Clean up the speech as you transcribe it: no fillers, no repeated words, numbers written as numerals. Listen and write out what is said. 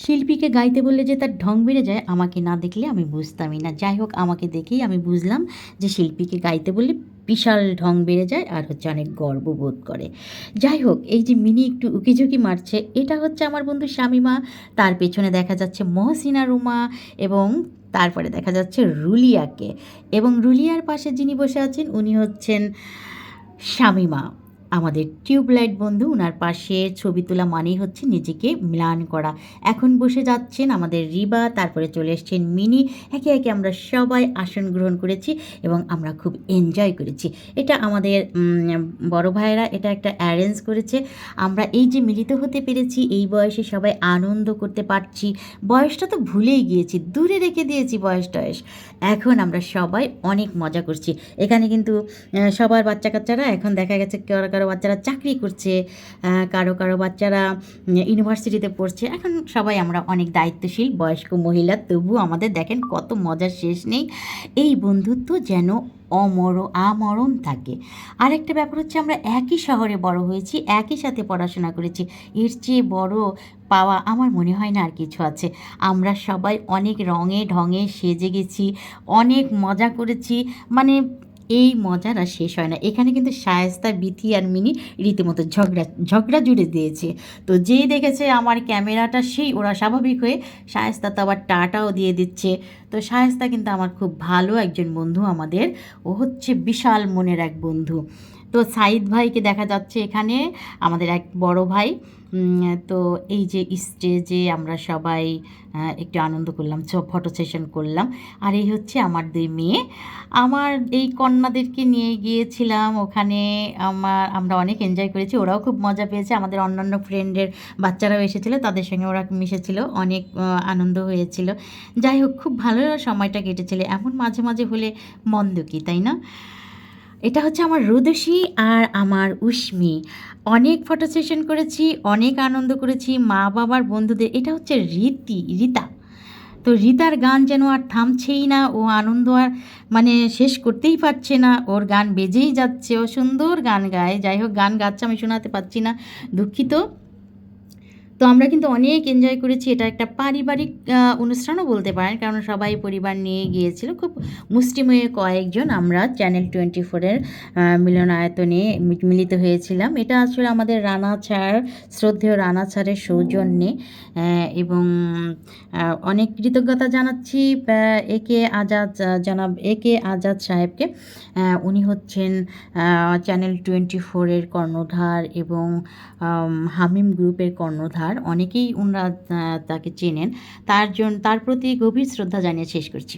শিল্পীকে গাইতে বললে যে তার ঢং বেড়ে যায়, আমাকে না দেখলে আমি বুঝতামই না। যাই হোক, আমাকে দেখেই আমি বুঝলাম যে শিল্পীকে গাইতে বললে বিশাল ঢং বেড়ে যায় আর হচ্ছে অনেক গর্ববোধ করে। যাই হোক, এই যে মিনি একটু উকিঝুঁকি মারছে, এটা হচ্ছে আমার বন্ধু শামিমা। তার পেছনে দেখা যাচ্ছে মহসিনা রুমা এবং তারপরে দেখা যাচ্ছে রুলিয়াকে। এবং রুলিয়ার পাশে যিনি বসে আছেন উনি হচ্ছেন শামিমা, আমাদের টিউবলাইট বন্ধু। উনার পাশে ছবি তোলা মানেই হচ্ছে নিজেকে ম্লান করা। এখন বসে যাচ্ছেন আমাদের রিবা, তারপরে চলে এসছেন মিনি। একে একে আমরা সবাই আসন গ্রহণ করেছি এবং আমরা খুব এনজয় করেছি। এটা আমাদের বড় ভাইয়েরা এটা একটা অ্যারেঞ্জ করেছে। আমরা এই যে মিলিত হতে পেরেছি, এই বয়সে সবাই আনন্দ করতে পারছি। বয়সটা তো ভুলেই গিয়েছি, দূরে রেখে দিয়েছি বয়স টয়স। এখন আমরা সবাই অনেক মজা করছি। এখানে কিন্তু সবার বাচ্চা কাচ্চারা, এখন দেখা গেছে কারো কারো বাচ্চারা চাকরি করছে, কারো কারো বাচ্চারা ইউনিভার্সিটিতে পড়ছে। এখন সবাই আমরা অনেক দায়িত্বশীল বয়স্ক মহিলা, তবু আমাদের দেখেন কত মজার শেষ নেই। এই বন্ধুত্ব যেন আমরণ থাকে। আরেকটা ব্যাপার হচ্ছে আমরা একই শহরে বড় হয়েছি, একই সাথে পড়াশোনা করেছি। এর চেয়ে বড় পাওয়া আমার মনে হয় না আর কিছু আছে। আমরা সবাই অনেক রঙে ঢঙে সেজে গেছি, অনেক মজা করেছি। মানে এই মজার আর শেষ হয় না। এখানে কিন্তু শায়েস্তা, বিথি আর মিনি রীতিমতো ঝগড়া জুড়ে দিয়েছে। তো যেই দেখেছে আমার ক্যামেরাটা, সেই ওরা স্বাভাবিক হয়ে শায়েস্তা তো আবার টাটাও দিয়ে দিচ্ছে। তো শায়েস্তা কিন্তু আমার খুব ভালো একজন বন্ধু আমাদের, ও হচ্ছে বিশাল মনের এক বন্ধু। তো সাইদ ভাইকে দেখা যাচ্ছে এখানে, আমাদের এক বড় ভাই। তো এই যে স্টেজে আমরা সবাই একটু আনন্দ করলাম, ফটো সেশন করলাম। আর এই হচ্ছে আমার দুই মেয়ে। আমার এই কন্যাদেরকে নিয়ে গিয়েছিলাম ওখানে। আমরা অনেক এনজয় করেছি, ওরাও খুব মজা পেয়েছে। আমাদের অন্যান্য ফ্রেন্ডের বাচ্চারাও এসেছিলো, তাদের সঙ্গে ওরা মিশেছিল, অনেক আনন্দ হয়েছিল। যাই হোক, খুব ভালো সময়টা কেটেছিল। এমন মাঝে মাঝে হলে মন্দ কি, তাই না? এটা হচ্ছে আমার রুদসী আর আমার উষ্মি। অনেক ফটো সেশন করেছি, অনেক আনন্দ করেছি মা বাবার বন্ধুদের। এটা হচ্ছে রিতা। তো রিতার গান যেন আর থামছেই না, ও আনন্দ আর মানে শেষ করতেই পারছে না, ওর গান বেজেই যাচ্ছে, ও সুন্দর গান গায়। যাই হোক, গান গাচ্ছে, আমি শোনাতে পারছি না, দুঃখিত। তো আমরা কিন্তু অনেক এনজয় করেছি। এটা একটা পারিবারিক অনুষ্ঠানও বলতে পারেন, কারণ সবাই পরিবার নিয়ে গিয়েছিল। খুব মুষ্টিমেয় কয়েকজন আমরা চ্যানেল 24-এর মিলনায়তনে মিলিত হয়েছিলাম। এটা আসলে আমাদের রানা স্যার, শ্রদ্ধেয় রানা স্যারের সৌজন্যে। এবং অনেক কৃতজ্ঞতা জানাচ্ছি জনাব এ কে আজাদ সাহেবকে। উনি হচ্ছেন চ্যানেল 24-এর কর্ণধার এবং হামিম গ্রুপের কর্ণধার। অনেকেই ওনারা তাকে চেনেন। তার প্রতি গভীর শ্রদ্ধা জানিয়ে শেষ করছি।